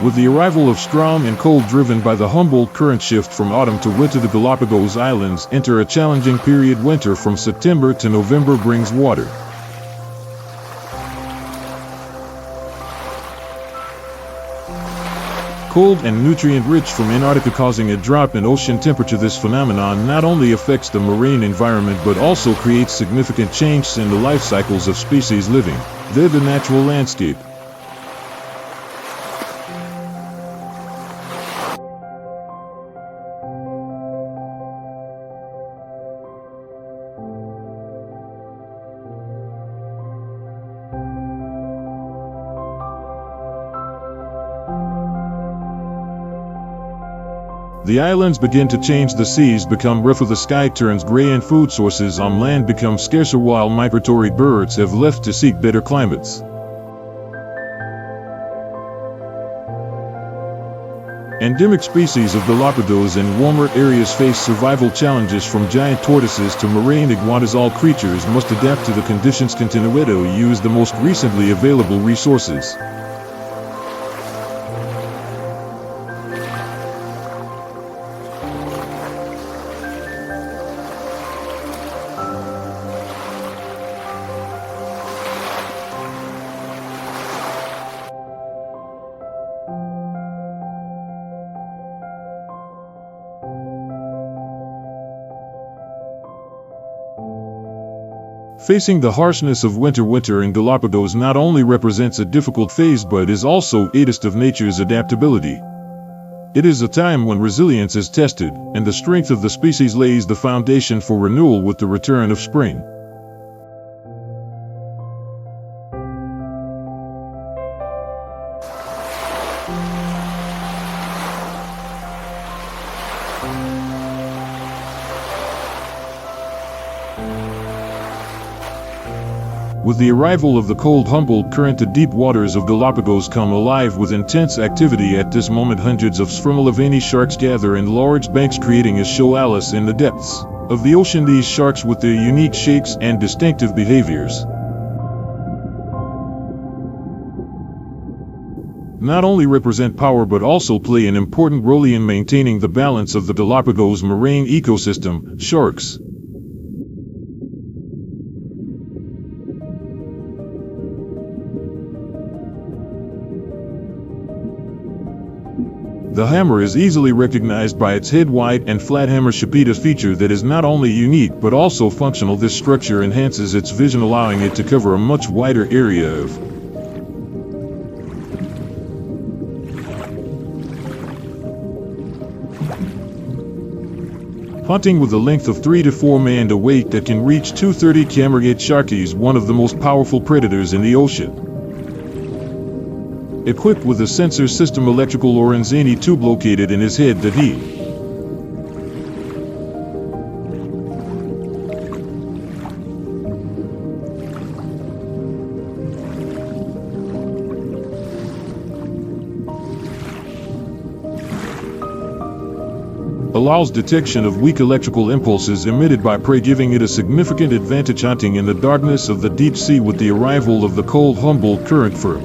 With the arrival of strong and cold driven by the Humboldt current shift from autumn to winter, the Galapagos Islands enter a challenging period. Winter from September to November brings water. Cold and nutrient-rich from Antarctica, causing a drop in ocean temperature. This phenomenon not only affects the marine environment but also creates significant changes in the life cycles of species living there, the natural landscape. The islands begin to change. The seas become rougher, the sky turns gray, and food sources on land become scarcer, while migratory birds have left to seek better climates. Endemic species of Galapagos in warmer areas face survival challenges, from giant tortoises to marine iguanas. All creatures must adapt to the conditions. Continue to use the most recently available resources. Facing the harshness of winter, winter in Galapagos not only represents a difficult phase but is also a test of nature's adaptability. It is a time when resilience is tested, and the strength of the species lays the foundation for renewal with the return of spring. With the arrival of the cold Humboldt current, the deep waters of Galapagos come alive with intense activity. At this moment, hundreds of spermolevani sharks gather in large banks, creating a show-alice in the depths of the ocean. These sharks, with their unique shapes and distinctive behaviors, not only represent power but also play an important role in maintaining the balance of the Galapagos marine ecosystem. Sharks. The hammer is easily recognized by its head, wide and flat hammer-shaped, a feature that is not only unique but also functional. This structure enhances its vision, allowing it to cover a much wider area of hunting. With a length of 3 to 4 meters and a weight that can reach 230 kg, shark is one of the most powerful predators in the ocean. Equipped with a sensor system, electrical Lorenzini tube located in his head that he allows detection of weak electrical impulses emitted by prey, giving it a significant advantage hunting in the darkness of the deep sea. With the arrival of the cold Humboldt current, for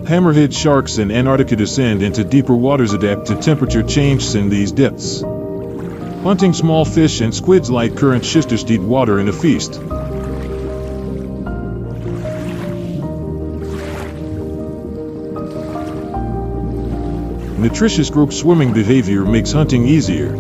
hammerhead sharks in Antarctica descend into deeper waters, adapt to temperature changes in these depths, hunting small fish and squids like current shisters, deep water in a feast. Nutritious group swimming behavior makes hunting easier.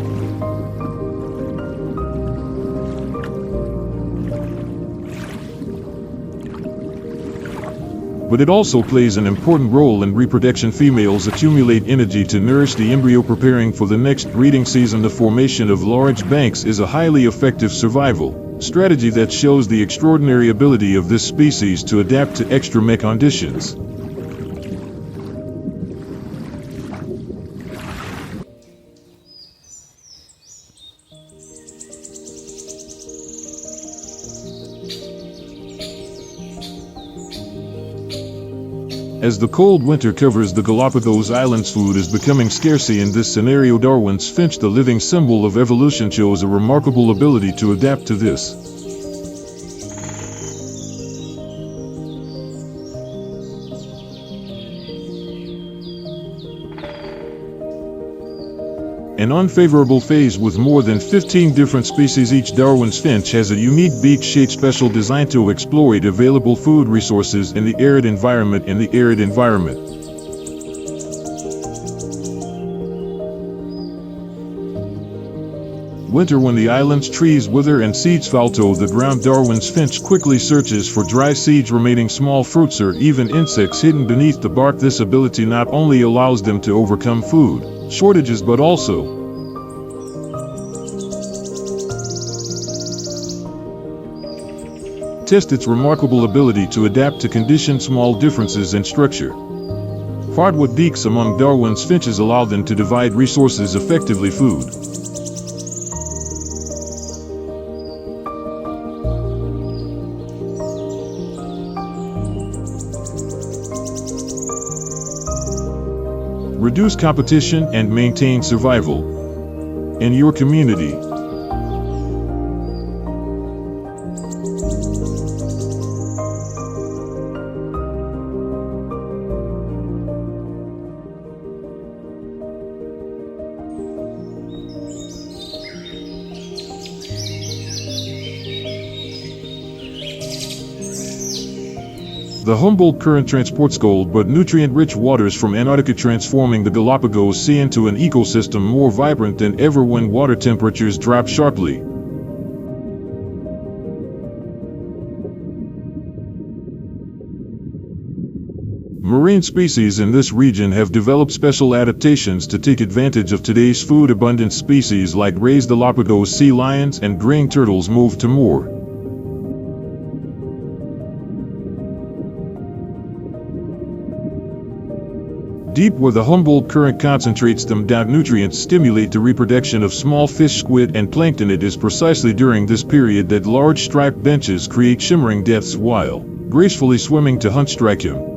But it also plays an important role in reproduction. Females accumulate energy to nourish the embryo, preparing for the next breeding season. The formation of large banks is a highly effective survival strategy that shows the extraordinary ability of this species to adapt to extreme conditions. As the cold winter covers the Galapagos Islands, food is becoming scarce. In this scenario, Darwin's finch, the living symbol of evolution, shows a remarkable ability to adapt to this. An unfavorable phase with more than 15 different species. Each Darwin's finch has a unique beak-shaped special designed to exploit available food resources in the arid environment. Winter, when the island's trees wither and seeds fall to the ground, Darwin's finch quickly searches for dry seeds, remaining small fruits or even insects hidden beneath the bark. This ability not only allows them to overcome food shortages, but also test its remarkable ability to adapt to conditions. Small differences in structure. Hardwood beaks among Darwin's finches allow them to divide resources effectively. Food. Reduce competition and maintain survival in your community. The Humboldt Current transports cold but nutrient-rich waters from Antarctica, transforming the Galapagos Sea into an ecosystem more vibrant than ever when water temperatures drop sharply. Marine species in this region have developed special adaptations to take advantage of today's food abundance. Species like raised Galapagos sea lions and graying turtles move to more deep, where the Humboldt Current concentrates them down. Nutrients stimulate the reproduction of small fish, squid, and plankton. It is precisely during this period that large striped benches create shimmering depths while gracefully swimming to hunt. Strike him.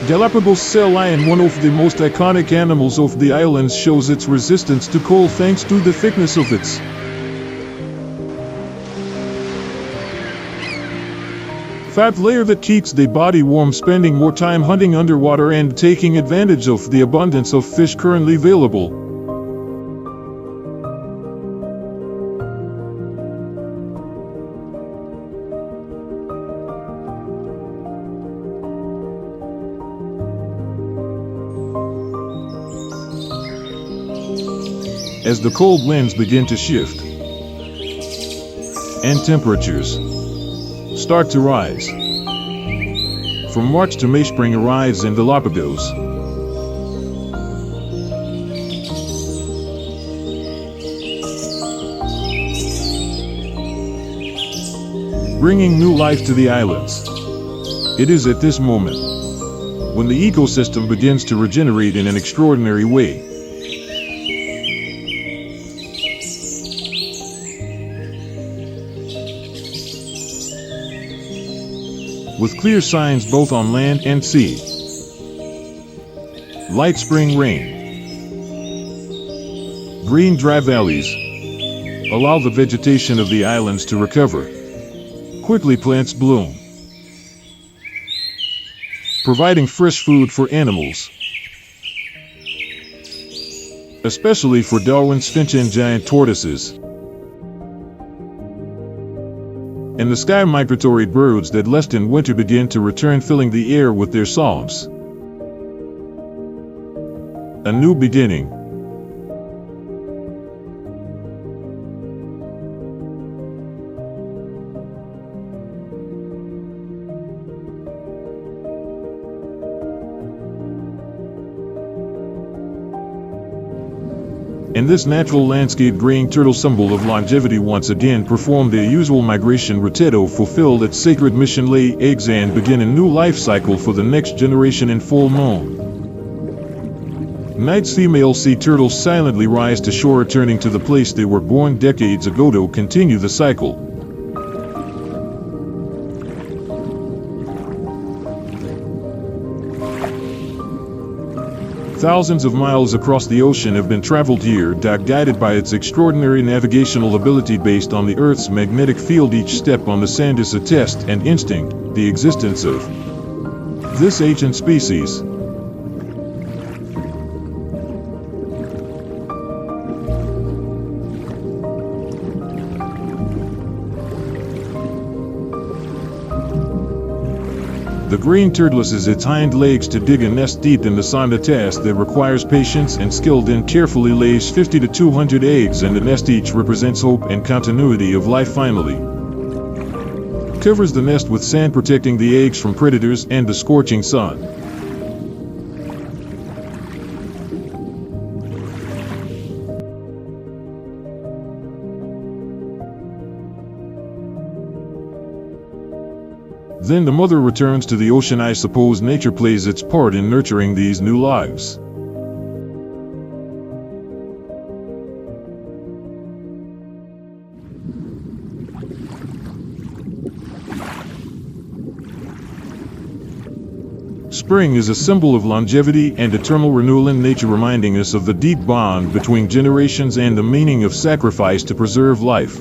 Galapagos sea lion, one of the most iconic animals of the islands, shows its resistance to cold thanks to the thickness of its fat layer that keeps the body warm, spending more time hunting underwater and taking advantage of the abundance of fish currently available. As the cold winds begin to shift and temperatures start to rise, from March to May, spring arrives in Galapagos. Bringing new life to the islands. It is at this moment when the ecosystem begins to regenerate in an extraordinary way. With clear signs both on land and sea. Light spring rain. Green dry valleys allow the vegetation of the islands to recover. Quickly plants bloom, providing fresh food for animals, especially for Darwin's finch and giant tortoises. And the sky migratory birds that left in winter begin to return, filling the air with their songs. A new beginning. In this natural landscape, graying turtle, symbol of longevity, once again performed their usual migration rotato, fulfilled its sacred mission, lay eggs, and begin a new life cycle for the next generation in full moon. Nights female sea turtles silently rise to shore, returning to the place they were born decades ago to continue the cycle. Thousands of miles across the ocean have been traveled here, guided by its extraordinary navigational ability based on the Earth's magnetic field. Each step on the sand is a test and instinct, the existence of this ancient species. The green turtle uses its hind legs to dig a nest deep in the sand, a task that requires patience and skill. Then carefully lays 50 to 200 eggs in the nest. Each represents hope and continuity of life. Finally, covers the nest with sand, protecting the eggs from predators and the scorching sun. Then the mother returns to the ocean. I suppose nature plays its part in nurturing these new lives. Spring is a symbol of longevity and eternal renewal in nature, reminding us of the deep bond between generations and the meaning of sacrifice to preserve life.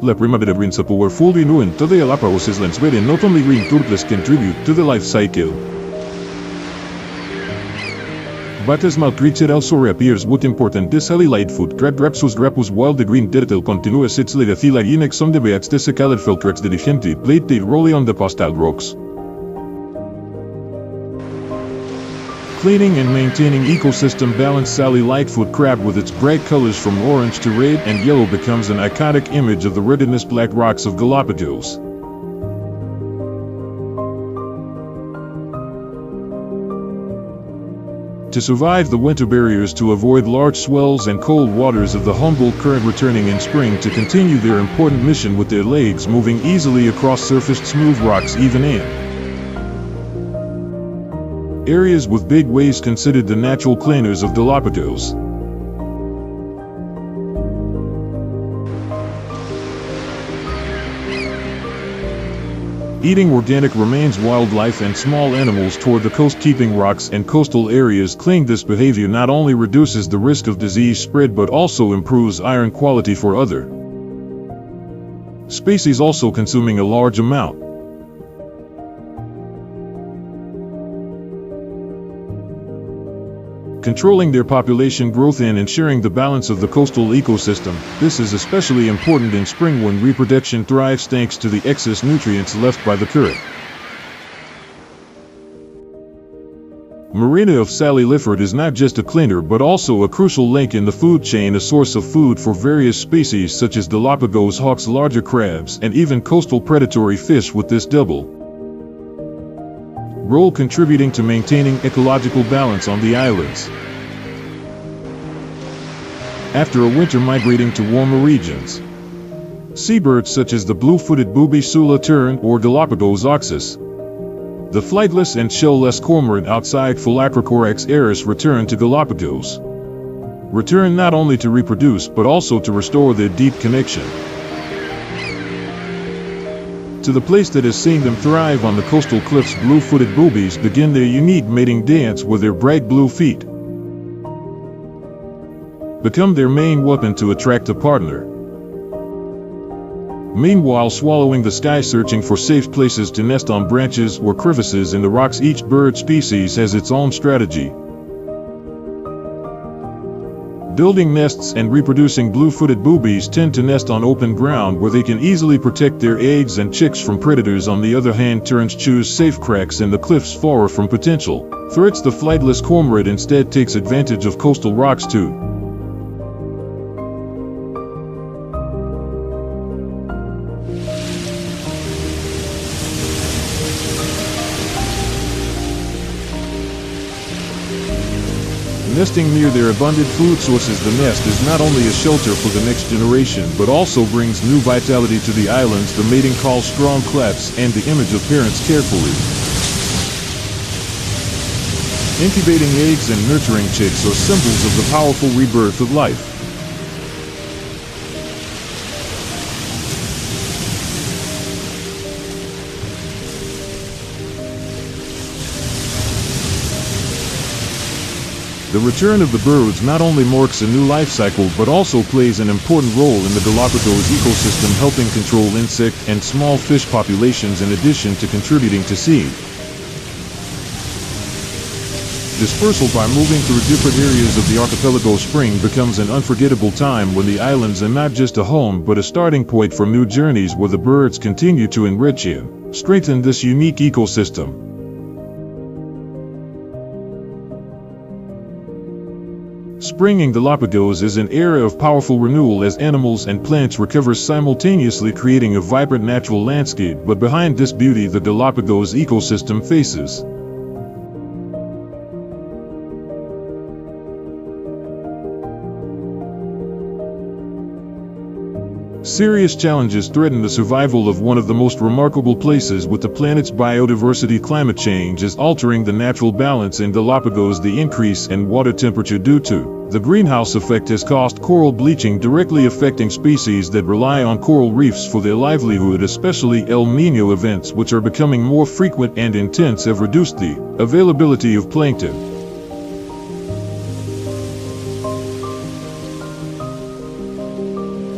La primavera brings a powerful renewal to the Galápagos Islands, wherein not only green turtles contribute to the life cycle, but as maltreated also reappears with important this light food grapus while the green turtle continues its legacy inex on the beats the secalid filtrax the differently plate they roll on the postal rocks. Cleaning and maintaining ecosystem balance. Sally Lightfoot crab with its bright colors from orange to red and yellow becomes an iconic image of the rediness black rocks of Galapagos. To survive the winter barriers, to avoid large swells and cold waters of the Humboldt Current, returning in spring to continue their important mission with their legs moving easily across surfaced smooth rocks, even in areas with big waves considered the natural cleaners of Galapagos. Eating organic remains, wildlife and small animals toward the coast, keeping rocks and coastal areas clean. This behavior not only reduces the risk of disease spread but also improves iron quality for other species also consuming a large amount. Controlling their population growth and ensuring the balance of the coastal ecosystem. This is especially important in spring when reproduction thrives thanks to the excess nutrients left by the current. Marina of Sally Lifford is not just a cleaner but also a crucial link in the food chain, a source of food for various species such as Galapagos hawks, larger crabs, and even coastal predatory fish, with this double role contributing to maintaining ecological balance on the islands. After a winter migrating to warmer regions, seabirds such as the blue-footed booby sula tern or Galapagos oxus, the flightless and shell-less cormorant outside Phylacrocorax aris return to Galapagos. Return not only to reproduce but also to restore their deep connection to the place that has seen them thrive on the coastal cliffs. Blue-footed boobies begin their unique mating dance with their bright blue feet become their main weapon to attract a partner. Meanwhile, swallowing the sky, searching for safe places to nest on branches or crevices in the rocks. Each bird species has its own strategy, building nests and reproducing. Blue-footed boobies tend to nest on open ground where they can easily protect their eggs and chicks from predators. On the other hand, terns choose safe cracks in the cliffs far from potential threats. The flightless cormorant instead takes advantage of coastal rocks to Nesting near their abundant food sources, the nest is not only a shelter for the next generation, but also brings new vitality to the islands. The mating call, strong claps, and the image of parents carefully incubating eggs and nurturing chicks are symbols of the powerful rebirth of life. The return of the birds not only marks a new life cycle but also plays an important role in the Galapagos ecosystem, helping control insect and small fish populations in addition to contributing to seed dispersal. By moving through different areas of the archipelago, spring becomes an unforgettable time when the islands are not just a home but a starting point for new journeys where the birds continue to enrich and strengthen this unique ecosystem. Spring in Galapagos is an era of powerful renewal as animals and plants recover simultaneously, creating a vibrant natural landscape. But behind this beauty, the Galapagos ecosystem faces serious challenges threaten the survival of one of the most remarkable places with the planet's biodiversity. Climate change is altering the natural balance in Galapagos. The increase in water temperature due to the greenhouse effect has caused coral bleaching, directly affecting species that rely on coral reefs for their livelihood. Especially El Niño events, which are becoming more frequent and intense, have reduced the availability of plankton.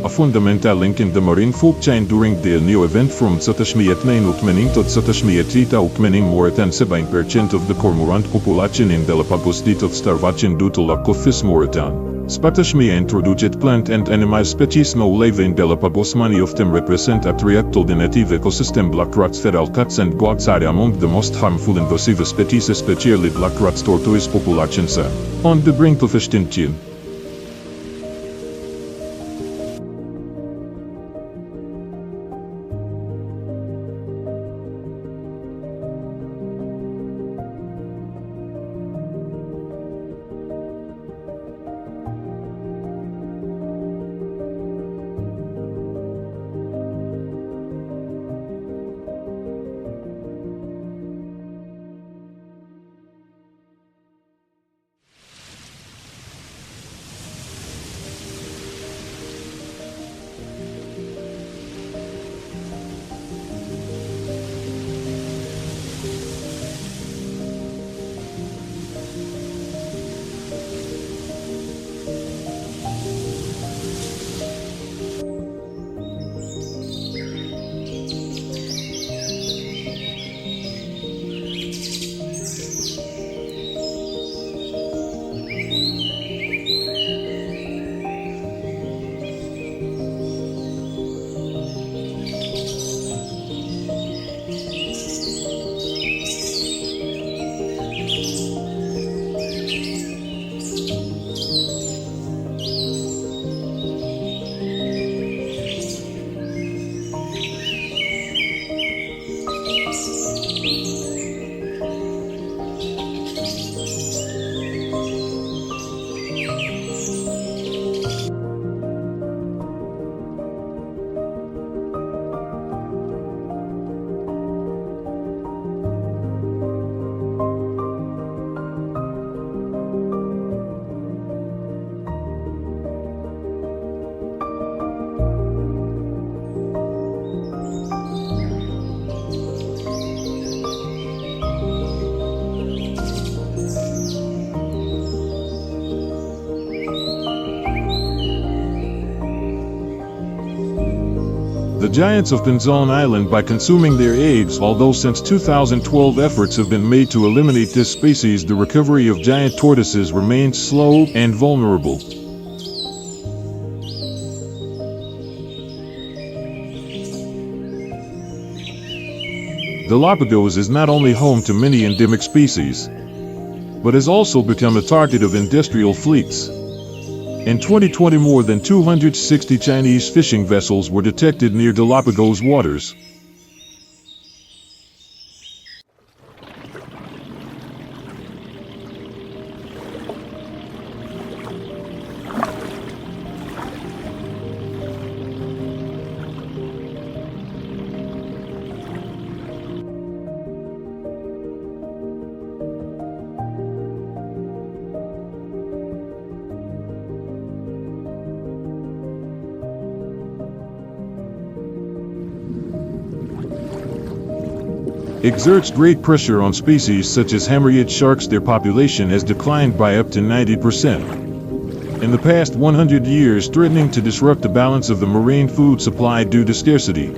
A fundamental link in the marine food chain during the El Niño event from 1989 to 1989 more than 70% of the cormorant population in Galapagos did of starvation due to lack of fish. More than 70% introduced plant and animal species now live in Galapagos. Many of them represent a threat to the native ecosystem. Black rats, feral cats and goats are among the most harmful invasive species, especially black rats. Tortoise populations are on the brink of extinction. The giants of Pinzon Island by consuming their eggs. Although since 2012 efforts have been made to eliminate this species, the recovery of giant tortoises remains slow and vulnerable. Galapagos is not only home to many endemic species, but has also become a target of industrial fleets. In 2020, more than 260 Chinese fishing vessels were detected near Galapagos waters. exerts great pressure on species such as hammerhead sharks. Their population has declined by up to 90% in the past 100 years, threatening to disrupt the balance of the marine food supply due to scarcity.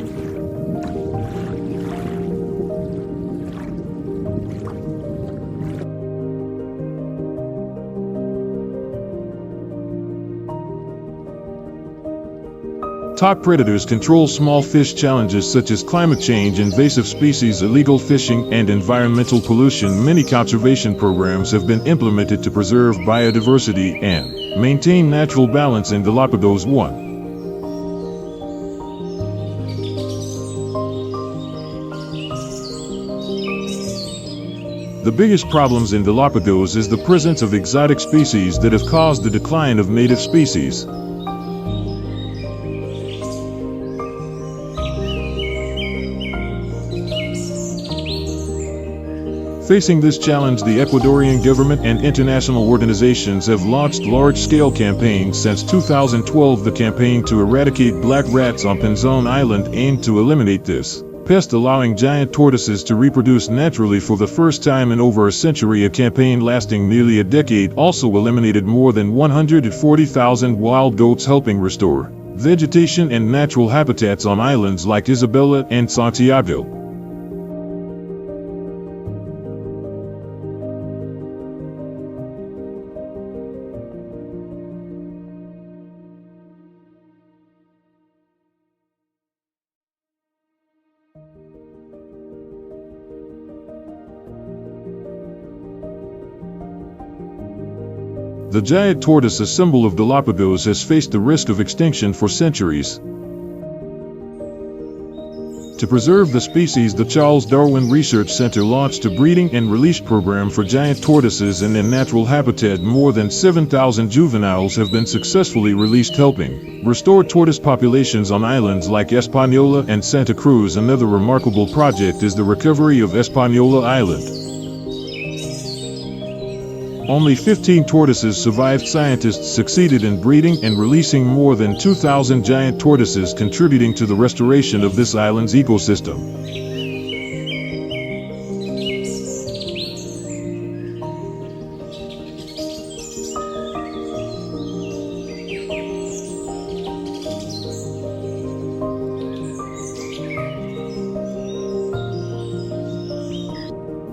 Top predators control small fish. Challenges such as climate change, invasive species, illegal fishing, and environmental pollution. Many conservation programs have been implemented to preserve biodiversity and maintain natural balance in Galapagos. 1. The biggest problems in Galapagos is the presence of exotic species that have caused the decline of native species. Facing this challenge, the Ecuadorian government and international organizations have launched large-scale campaigns since 2012. The campaign to eradicate black rats on Pinzon Island aimed to eliminate this pest, allowing giant tortoises to reproduce naturally for the first time in over a century. A campaign lasting nearly a decade also eliminated more than 140,000 wild goats, helping restore vegetation and natural habitats on islands like Isabela and Santiago. The giant tortoise, a symbol of Galapagos, has faced the risk of extinction for centuries. To preserve the species, the Charles Darwin Research Center launched a breeding and release program for giant tortoises in their natural habitat. More than 7,000 juveniles have been successfully released, helping restore tortoise populations on islands like Española and Santa Cruz. Another remarkable project is the recovery of Española Island. Only 15 tortoises survived. Scientists succeeded in breeding and releasing more than 2,000 giant tortoises, contributing to the restoration of this island's ecosystem.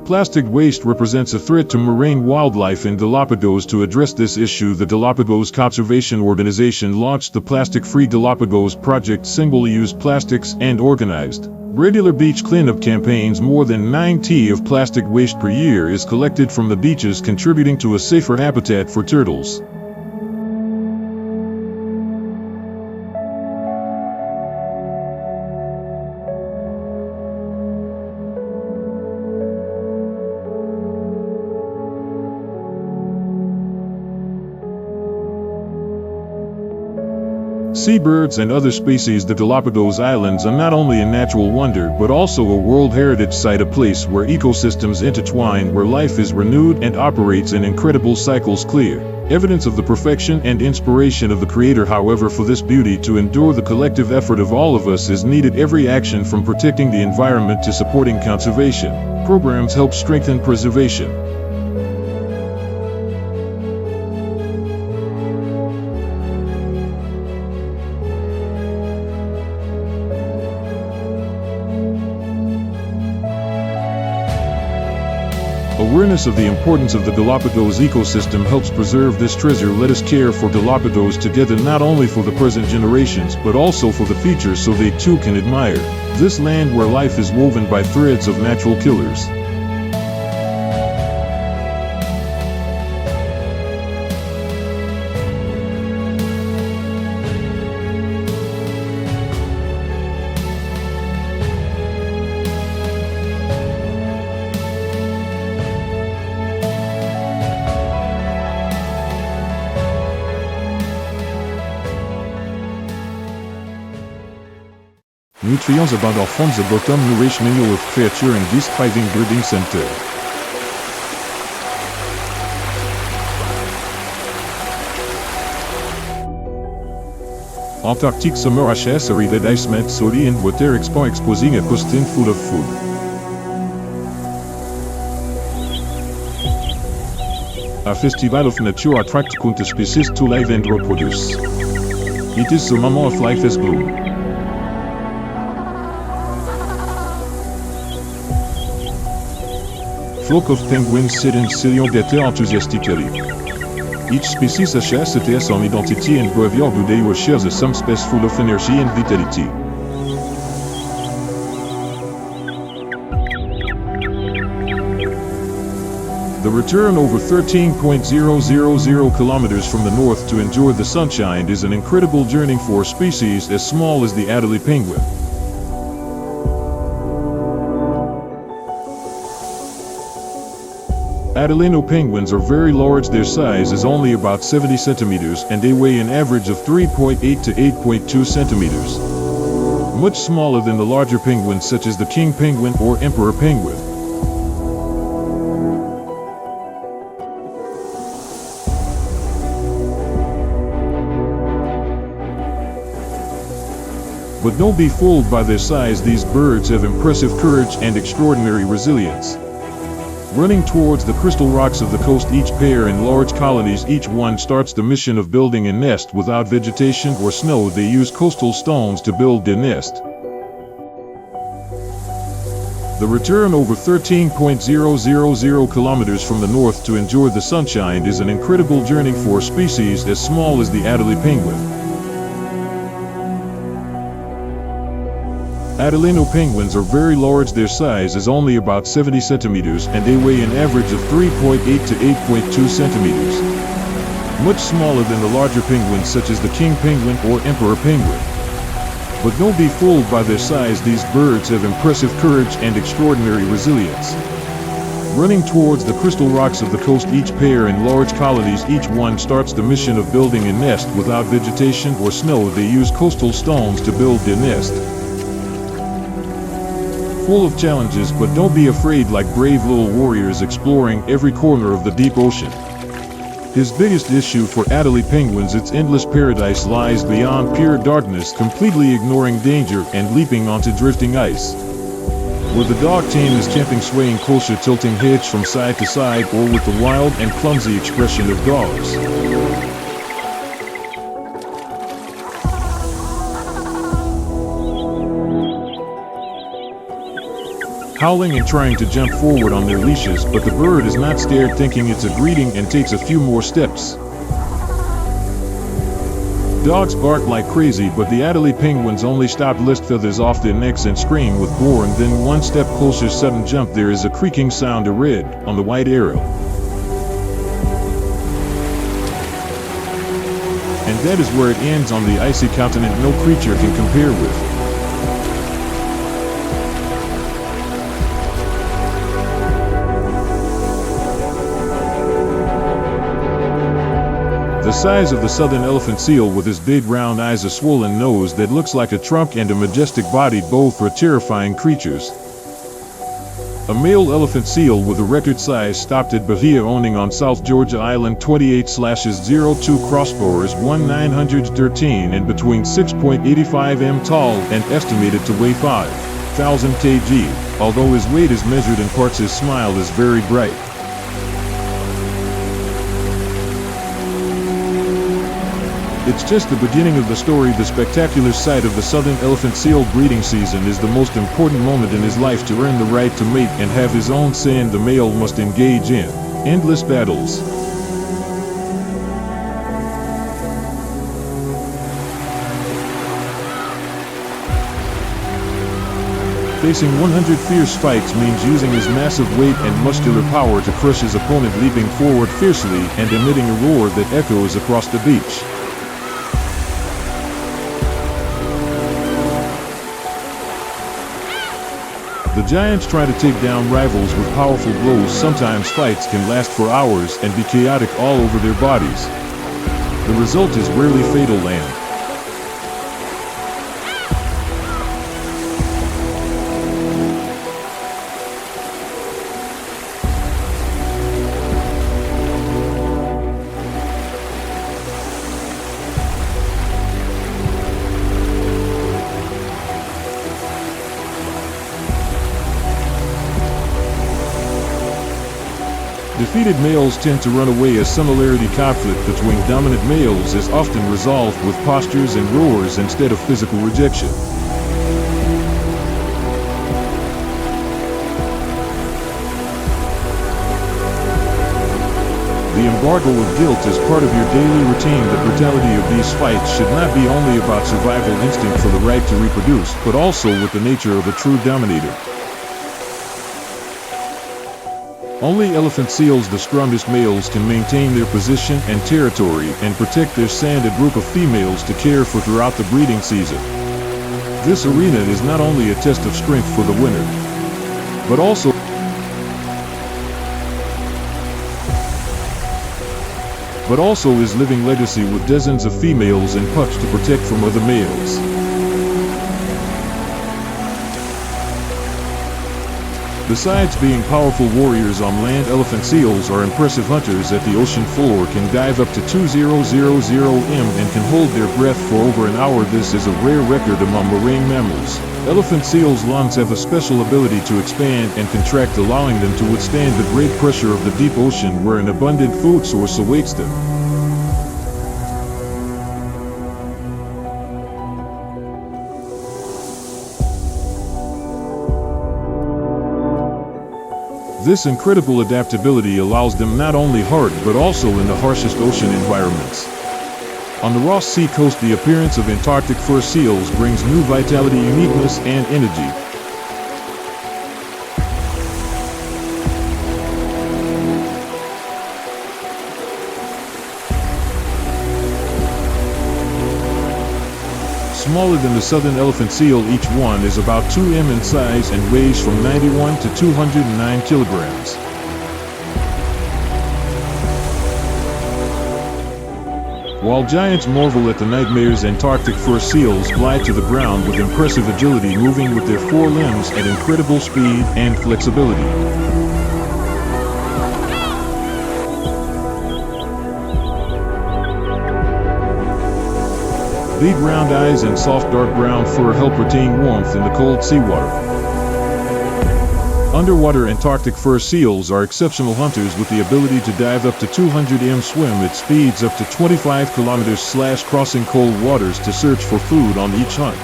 Plastic waste represents a threat to marine wildlife in Galapagos. To address this issue, the Galapagos Conservation Organization launched the Plastic-Free Galapagos project. Single-use plastics and organized regular beach cleanup campaigns. More than 9 tons of plastic waste per year is collected from the beaches, contributing to a safer habitat for turtles. Seabirds and other species. The Galapagos Islands are not only a natural wonder but also a World Heritage Site, a place where ecosystems intertwine, where life is renewed and operates in incredible cycles. Clear evidence of the perfection and inspiration of the Creator. However, for this beauty to endure, the collective effort of all of us is needed. Every action, from protecting the environment to supporting conservation programs, helps strengthen preservation. Awareness of the importance of the Galapagos ecosystem helps preserve this treasure. Let us care for Galapagos together, not only for the present generations but also for the future, so they too can admire this land where life is woven by threads of natural killers. Nutrients abundant from the bottom nourish many of creatures in this thriving breeding center. Antarctic summer HS arid ice met solely in water exposing a coasting full of food. A festival of nature attract countless species to live and reproduce. It is the moment of life as bloom. Flock of penguins sit in sillon gather enthusiastically. Each species achète their own identity and behavior do they share the same space full of energy and vitality. The return over 13.000 kilometers from the north to enjoy the sunshine is an incredible journey for a species as small as the Adelie penguin. Adelino penguins are very large. Their size is only about 70 centimeters and they weigh an average of 3.8 to 8.2 centimeters. Much smaller than the larger penguins such as the king penguin or emperor penguin. But don't be fooled by their size. These birds have impressive courage and extraordinary resilience. Running towards the crystal rocks of the coast, each pair in large colonies, each one starts the mission of building a nest. Without vegetation or snow, they use coastal stones to build their nest. The return over 13.000 kilometers from the north to enjoy the sunshine is an incredible journey for a species as small as the Adelie penguin. Adelino penguins are very large. Their size is only about 70 centimeters and they weigh an average of 3.8 to 8.2 centimeters. Much smaller than the larger penguins such as the king penguin or emperor penguin. But don't be fooled by their size. These birds have impressive courage and extraordinary resilience. Running towards the crystal rocks of the coast, each pair in large colonies, each one starts the mission of building a nest. Without vegetation or snow, they use coastal stones to build their nest. Full of challenges, but don't be afraid, like brave little warriors exploring every corner of the deep ocean. His biggest issue for Adelie penguins, its endless paradise lies beyond pure darkness, completely ignoring danger and leaping onto drifting ice. Where the dog team is camping, swaying closer, tilting heads from side to side, or with the wild and clumsy expression of dogs. Howling and trying to jump forward on their leashes, but the bird is not scared, thinking it's a greeting, and takes a few more steps. Dogs bark like crazy, but the Adelie penguins only stop, lift feathers off their necks and scream with gore, and then one step closer, sudden jump. There is a creaking sound, a red on the white arrow. And that is where it ends, on the icy continent no creature can compare with. The size of the southern elephant seal, with his big round eyes, a swollen nose that looks like a trunk, and a majestic body, both are terrifying creatures. A male elephant seal with a record size stopped at Bahia owning on South Georgia Island, 28/02 crossbores 1913 and between 6.85 m tall and estimated to weigh 5,000 kg. Although his weight is measured in parts, his smile is very bright. It's just the beginning of the story. The spectacular sight of the southern elephant seal breeding season is the most important moment in his life. To earn the right to mate and have his own say, the male must engage in endless battles. Facing 100 fierce fights means using his massive weight and muscular power to crush his opponent, leaping forward fiercely and emitting a roar that echoes across the beach. The giants try to take down rivals with powerful blows. Sometimes fights can last for hours and be chaotic all over their bodies. The result is rarely fatal, and Defeated males tend to run away as similarity conflict between dominant males is often resolved with postures and roars instead of physical rejection. The embargo of guilt is part of your daily routine. The brutality of these fights should not be only about survival instinct for the right to reproduce, but also with the nature of a true dominator. Only elephant seals, the strongest males, can maintain their position and territory and protect their stand a group of females to care for throughout the breeding season. This arena is not only a test of strength for the winner, but also his living legacy with dozens of females and pups to protect from other males. Besides being powerful warriors on land, elephant seals are impressive hunters. At the ocean floor can dive up to 2000 m and can hold their breath for over an hour. This is a rare record among marine mammals. Elephant seals' lungs have a special ability to expand and contract, allowing them to withstand the great pressure of the deep ocean where an abundant food source awaits them. This incredible adaptability allows them not only hard but also in the harshest ocean environments. On the Ross Sea coast, the appearance of Antarctic fur seals brings new vitality, uniqueness, and energy. Smaller than the southern elephant seal, each one is about 2 m in size and weighs from 91 to 209 kilograms. While giants marvel at the nightmares, Antarctic fur seals glide to the ground with impressive agility, moving with their forelimbs at incredible speed and flexibility. Big round eyes and soft dark brown fur help retain warmth in the cold seawater. Underwater, Antarctic fur seals are exceptional hunters with the ability to dive up to 200 m, swim at speeds up to 25 km/h, crossing cold waters to search for food on each hunt.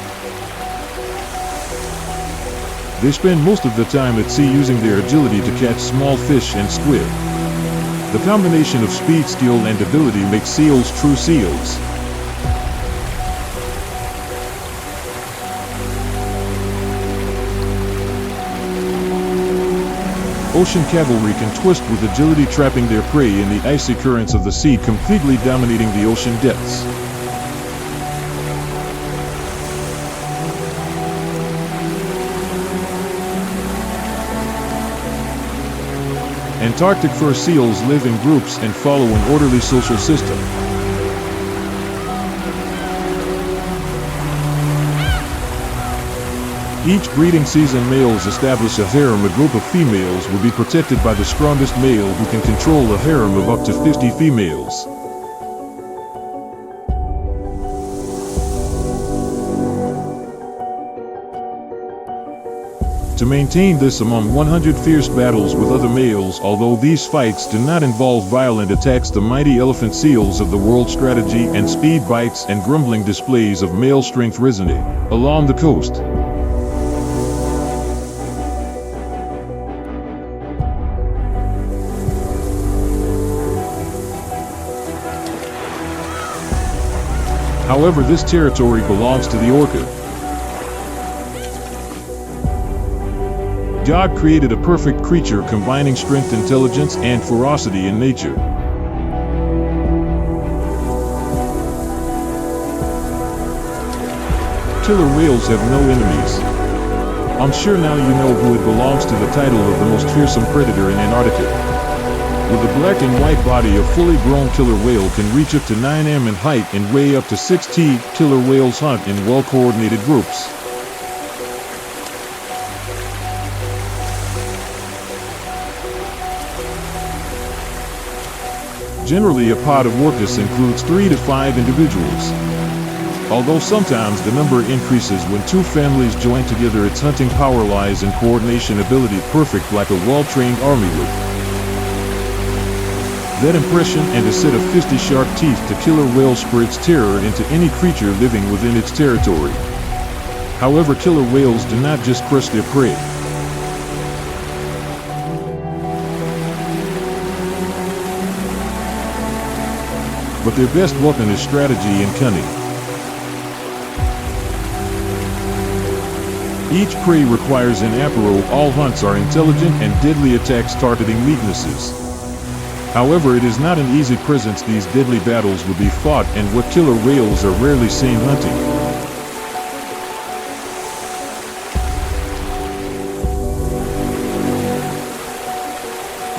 They spend most of the time at sea using their agility to catch small fish and squid. The combination of speed, skill, and ability makes seals true seals. Ocean cavalry can twist with agility, trapping their prey in the icy currents of the sea, completely dominating the ocean depths. Antarctic fur seals live in groups and follow an orderly social system. Each breeding season, males establish a harem. A group of females will be protected by the strongest male, who can control a harem of up to 50 females. To maintain this among 100 fierce battles with other males, although these fights do not involve violent attacks, the mighty elephant seals of the world strategy and speed, bites and grumbling displays of male strength resonate along the coast. However, this territory belongs to the orca. God created a perfect creature combining strength, intelligence, and ferocity in nature. Killer whales have no enemies. I'm sure now you know who it belongs to. The title of the most fearsome predator in Antarctica. With a black and white body, a fully grown killer whale can reach up to 9 m in height and weigh up to 6 t. Killer whales hunt in well-coordinated groups. Generally, a pod of orcas includes 3 to 5 individuals. Although sometimes the number increases when 2 families join together, its hunting power lies in coordination ability, perfect like a well-trained army would. That impression and a set of 50 sharp teeth to killer whale spreads terror into any creature living within its territory. However, killer whales do not just crush their prey. But their best weapon is strategy and cunning. Each prey requires an apparel. All hunts are intelligent and deadly attacks targeting weaknesses. However, it is not an easy presence. These deadly battles will be fought, and what killer whales are rarely seen hunting.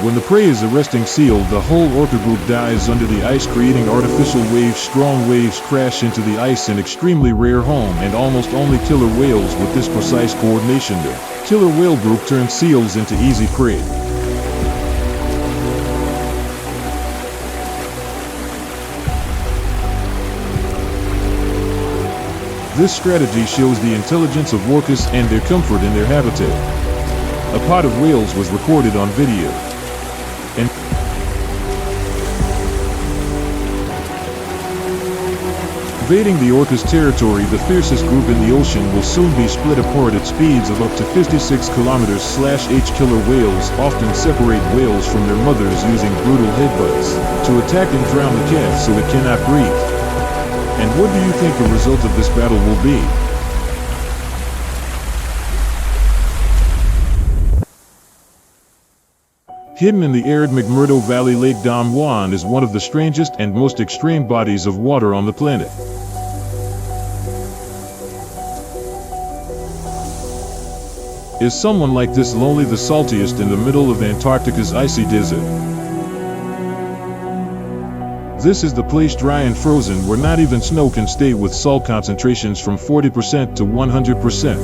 When the prey is a resting seal, the whole orca group dives under the ice, creating artificial waves. Strong waves crash into the ice, an extremely rare home, and almost only killer whales with this precise coordination. The killer whale group turns seals into easy prey. This strategy shows the intelligence of orcas and their comfort in their habitat. A pod of whales was recorded on video. And invading the orca's territory, the fiercest group in the ocean will soon be split apart at speeds of up to 56 km/h. Killer whales often separate whales from their mothers using brutal headbutts to attack and drown the calf so it cannot breathe. And what do you think the result of this battle will be? Hidden in the arid McMurdo Valley, Lake Don Juan is one of the strangest and most extreme bodies of water on the planet. Is someone like this lonely, the saltiest in the middle of Antarctica's icy desert? This is the place, dry and frozen, where not even snow can stay, with salt concentrations from 40% to 100%.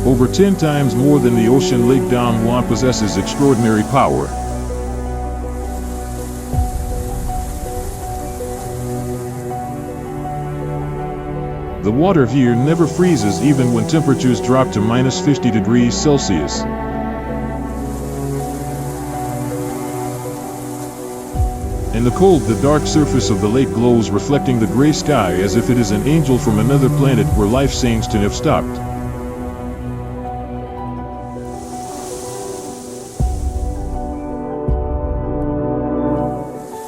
Over 10 times more than the ocean. Lake Don Juan possesses extraordinary power. The water here never freezes, even when temperatures drop to -50 degrees Celsius. In the cold, the dark surface of the lake glows, reflecting the gray sky as if it is an angel from another planet where life seems to have stopped.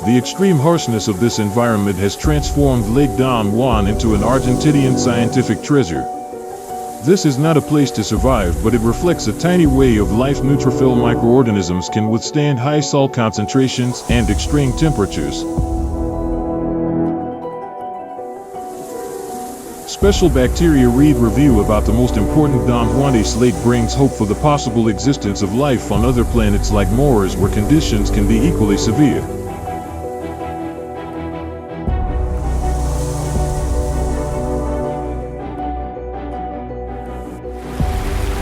The extreme harshness of this environment has transformed Lake Don Juan into an Argentinian scientific treasure. This is not a place to survive, but it reflects a tiny way of life. Neutrophil microorganisms can withstand high salt concentrations and extreme temperatures. Special bacteria. Read review about the most important Don Juanes Lake brings hope for the possible existence of life on other planets like Mars, where conditions can be equally severe.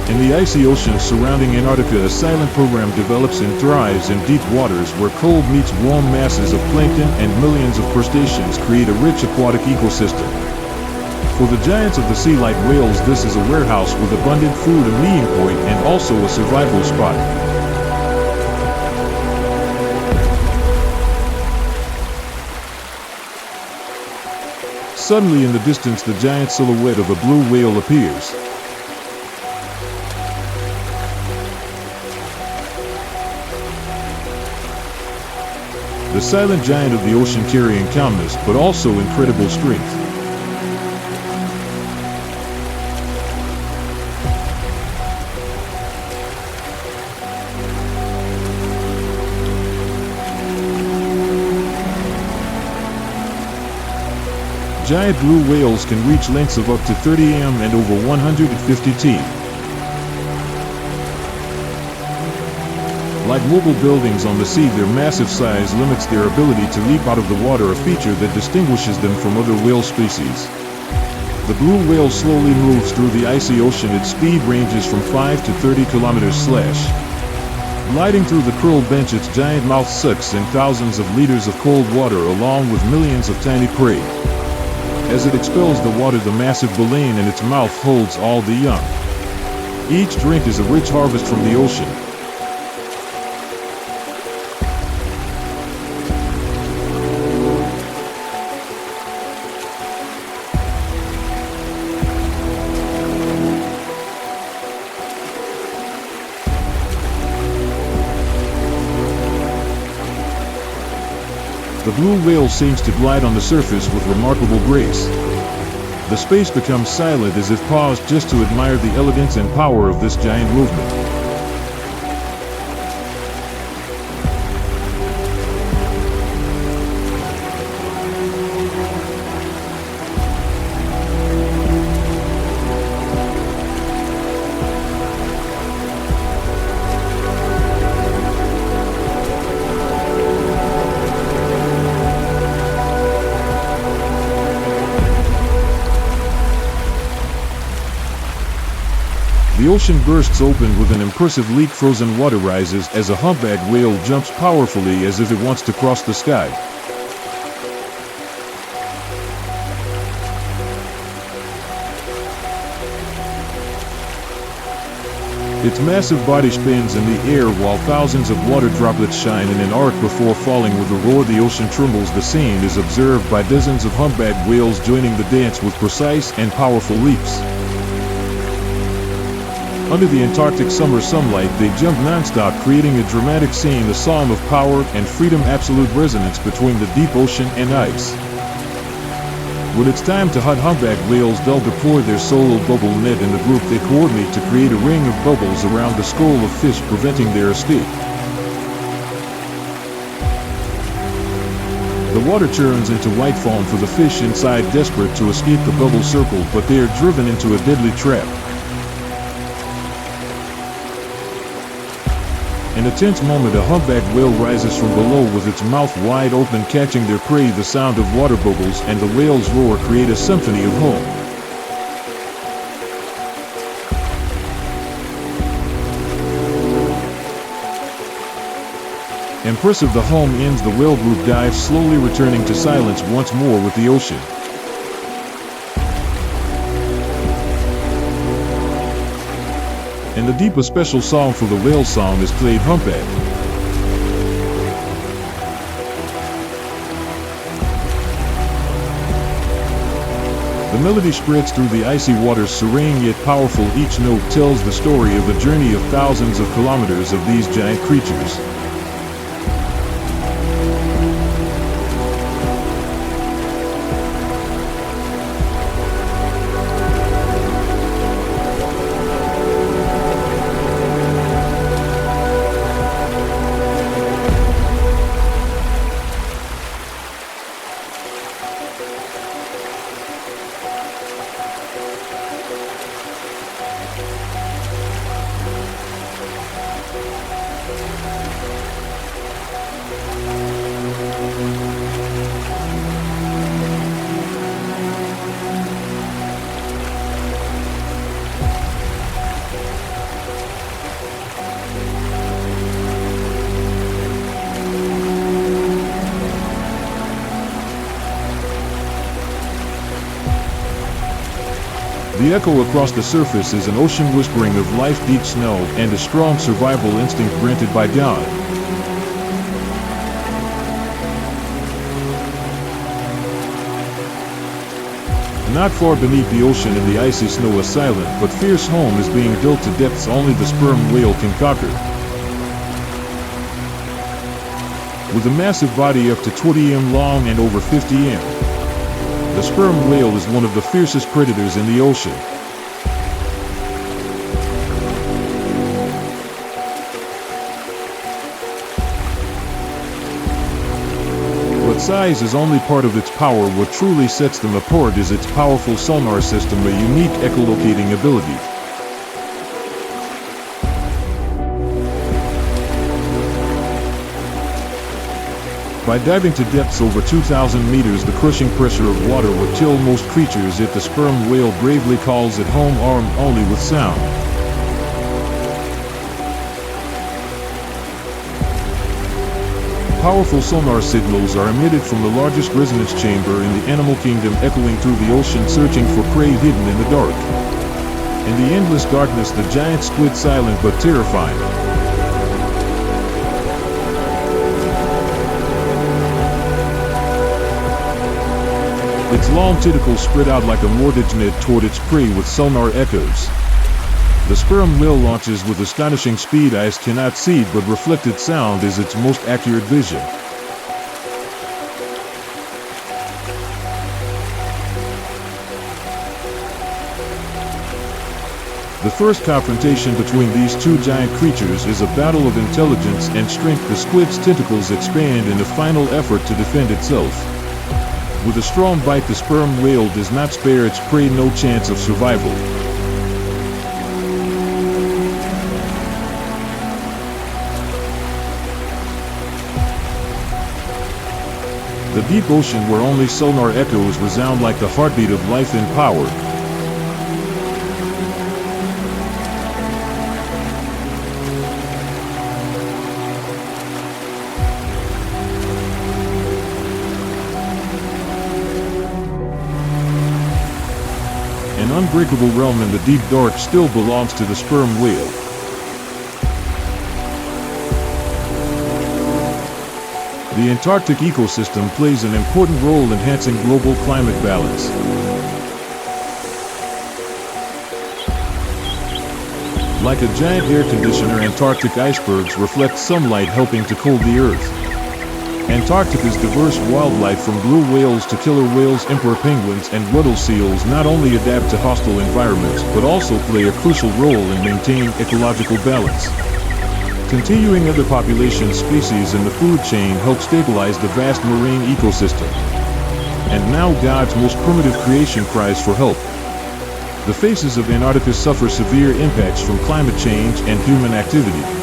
In the icy oceans surrounding Antarctica, a silent program develops and thrives in deep waters where cold meets warm. Masses of plankton and millions of crustaceans create a rich aquatic ecosystem. For the giants of the sea like whales, this is a warehouse with abundant food, a meeting point, and also a survival spot. Suddenly in the distance, the giant silhouette of a blue whale appears. The silent giant of the ocean, carrying calmness but also incredible strength. Giant blue whales can reach lengths of up to 30 m and over 150 teeth. Like mobile buildings on the sea, their massive size limits their ability to leap out of the water, a feature that distinguishes them from other whale species. The blue whale slowly moves through the icy ocean. Its speed ranges from 5 to 30 km/h. Gliding through the krill bench, its giant mouth sucks in thousands of liters of cold water along with millions of tiny prey. As it expels the water, the massive baleen in its mouth holds all the young. Each drink is a rich harvest from the ocean. The blue whale seems to glide on the surface with remarkable grace. The space becomes silent as if paused just to admire the elegance and power of this giant movement. The ocean bursts open with an impressive leap. Frozen water rises as a humpback whale jumps powerfully as if it wants to cross the sky. Its massive body spins in the air while thousands of water droplets shine in an arc before falling with a roar. The ocean trembles. The scene is observed by dozens of humpback whales joining the dance with precise and powerful leaps. Under the Antarctic summer sunlight, they jump non-stop, creating a dramatic scene, a song of power and freedom, absolute resonance between the deep ocean and ice. When it's time to hunt humpback whales, they'll deploy their solo bubble net in the group. They coordinate to create a ring of bubbles around the school of fish, preventing their escape. The water turns into white foam for the fish inside, desperate to escape the bubble circle, but they are driven into a deadly trap. In a tense moment, a humpback whale rises from below with its mouth wide open, catching their prey. The sound of water bubbles and the whale's roar create a symphony of home. Impressive, the home ends. The whale group dives, slowly returning to silence once more with the ocean. In the deep, a special song for the whale song is played, humpback. The melody spreads through the icy waters, serene yet powerful. Each note tells the story of a journey of thousands of kilometers of these giant creatures. The echo across the surface is an ocean whispering of life, deep snow, and a strong survival instinct granted by God. Not far beneath the ocean in the icy snow, a silent but fierce home is being built to depths only the sperm whale can conquer. With a massive body up to 20 m long and over 50 m, the sperm whale is one of the fiercest predators in the ocean. But size is only part of its power. What truly sets them apart is its powerful sonar system, a unique echolocating ability. By diving to depths over 2,000 meters, the crushing pressure of water would kill most creatures, yet the sperm whale bravely calls it home, armed only with sound. Powerful sonar signals are emitted from the largest resonance chamber in the animal kingdom, echoing through the ocean, searching for prey hidden in the dark. In the endless darkness, the giant squid, silent but terrifying. Its long tentacles spread out like a mortgage net toward its prey with sonar echoes. The sperm whale launches with astonishing speed. Eyes cannot see, but reflected sound is its most accurate vision. The first confrontation between these two giant creatures is a battle of intelligence and strength. The squid's tentacles expand in a final effort to defend itself. With a strong bite, the sperm whale does not spare its prey. No chance of survival. The deep ocean, where only sonar echoes resound like the heartbeat of life and power. An unbreakable realm in the deep dark still belongs to the sperm whale. The Antarctic ecosystem plays an important role enhancing global climate balance. Like a giant air conditioner, Antarctic icebergs reflect sunlight, helping to cool the Earth. Antarctica's diverse wildlife, from blue whales to killer whales, emperor penguins, and Weddell seals, not only adapt to hostile environments but also play a crucial role in maintaining ecological balance. Continuing other population species in the food chain help stabilize the vast marine ecosystem. And now God's most primitive creation cries for help. The faces of Antarctica suffer severe impacts from climate change and human activity.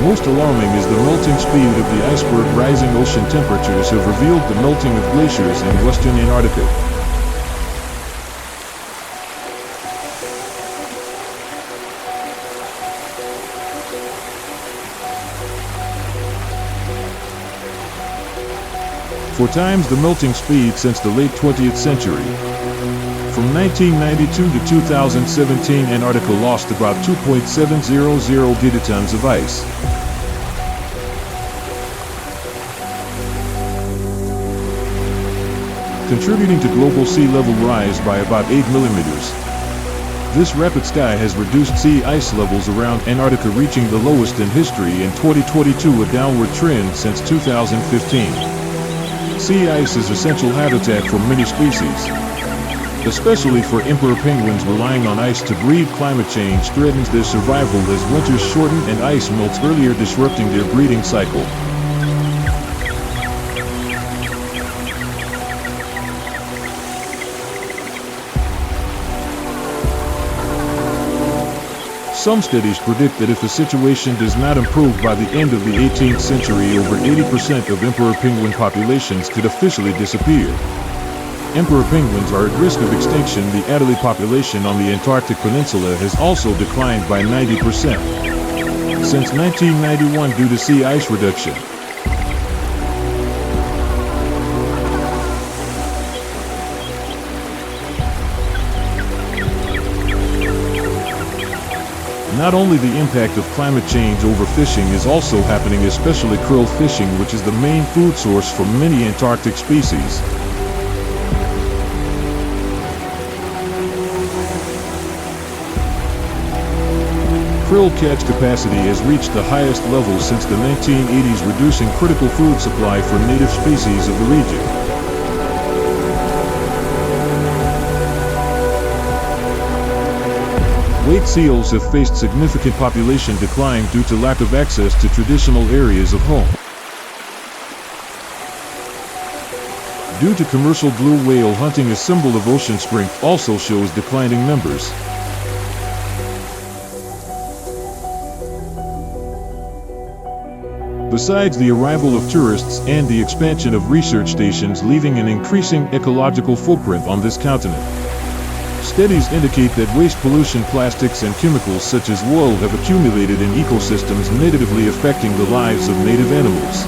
Most alarming is the melting speed of the iceberg. Rising ocean temperatures have revealed the melting of glaciers in western Antarctica. Four times the melting speed since the late 20th century. From 1992 to 2017, Antarctica lost about 2.700 gigatons of ice. Contributing to global sea level rise by about 8 millimeters. This rapid sky has reduced sea ice levels around Antarctica, reaching the lowest in history in 2022, a downward trend since 2015. Sea ice is essential habitat for many species, especially for emperor penguins. Relying on ice to breed, climate change threatens their survival as winters shorten and ice melts earlier, disrupting their breeding cycle. Some studies predict that if the situation does not improve by the end of the 18th century, over 80% of emperor penguin populations could officially disappear. Emperor penguins are at risk of extinction. The adult population on the Antarctic Peninsula has also declined by 90% since 1991 due to sea ice reduction. Not only the impact of climate change, overfishing is also happening, especially krill fishing, which is the main food source for many Antarctic species. Krill catch capacity has reached the highest level since the 1980s, reducing critical food supply for native species of the region. White seals have faced significant population decline due to lack of access to traditional areas of home. Due to commercial blue whale hunting, a symbol of ocean strength, also shows declining numbers. Besides the arrival of tourists and the expansion of research stations, leaving an increasing ecological footprint on this continent. Studies indicate that waste pollution, plastics, and chemicals such as oil have accumulated in ecosystems, negatively affecting the lives of native animals.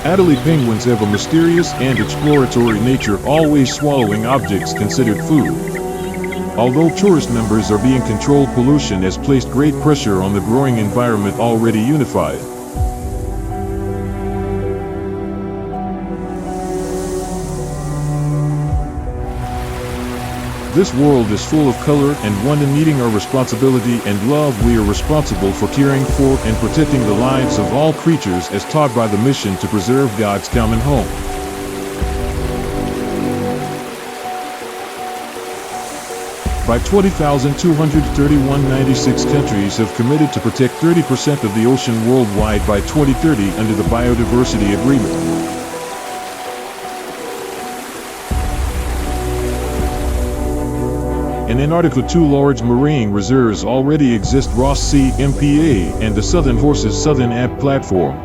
Adult penguins have a mysterious and exploratory nature, always swallowing objects considered food. Although tourist numbers are being controlled, pollution has placed great pressure on the growing environment already unified. This world is full of color, and one in meeting our responsibility and love, we are responsible for caring for and protecting the lives of all creatures as taught by the mission to preserve God's common home. By 20,231, 96 countries have committed to protect 30% of the ocean worldwide by 2030 under the Biodiversity Agreement. In Antarctica, 2 large marine reserves already exist: Ross Sea MPA and the Southern Horses Southern App Platform.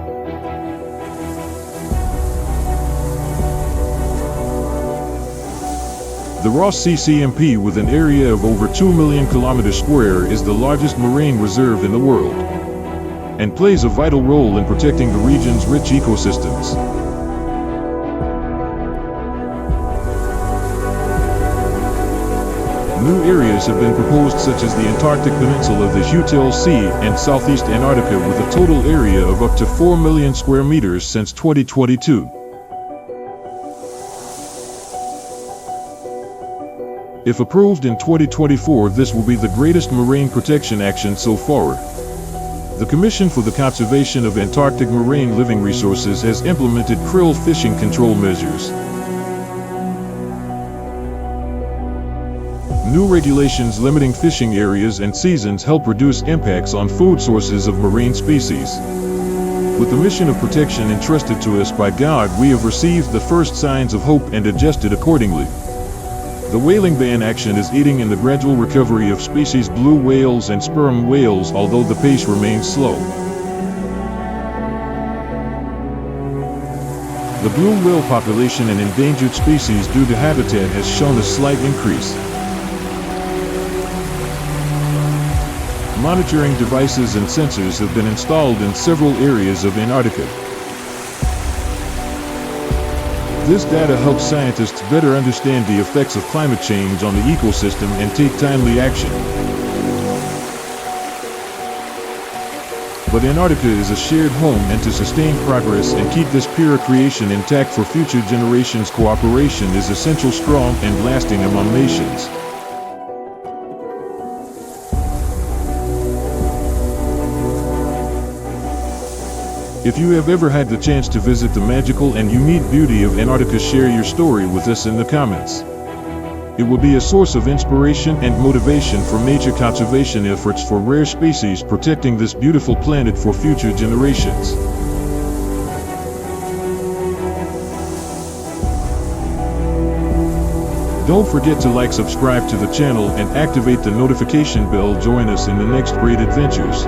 The Ross Sea CMP, with an area of over 2 million kilometers square, is the largest marine reserve in the world and plays a vital role in protecting the region's rich ecosystems. New areas have been proposed, such as the Antarctic Peninsula, the Huatel Sea, and Southeast Antarctica, with a total area of up to 4 million square meters since 2022. If approved in 2024, this will be the greatest marine protection action so far. The Commission for the Conservation of Antarctic Marine Living Resources has implemented krill fishing control measures. New regulations limiting fishing areas and seasons help reduce impacts on food sources of marine species. With the mission of protection entrusted to us by God, we have received the first signs of hope and adjusted accordingly. The whaling ban action is aiding in the gradual recovery of species blue whales and sperm whales, although the pace remains slow. The blue whale population in endangered species due to habitat has shown a slight increase. Monitoring devices and sensors have been installed in several areas of Antarctica. This data helps scientists better understand the effects of climate change on the ecosystem and take timely action. But Antarctica is a shared home, and to sustain progress and keep this pure creation intact for future generations, cooperation is essential, strong, and lasting among nations. If you have ever had the chance to visit the magical and unique beauty of Antarctica, share your story with us in the comments. It will be a source of inspiration and motivation for nature conservation efforts for rare species, protecting this beautiful planet for future generations. Don't forget to like, subscribe to the channel, and activate the notification bell. Join us in the next great adventures.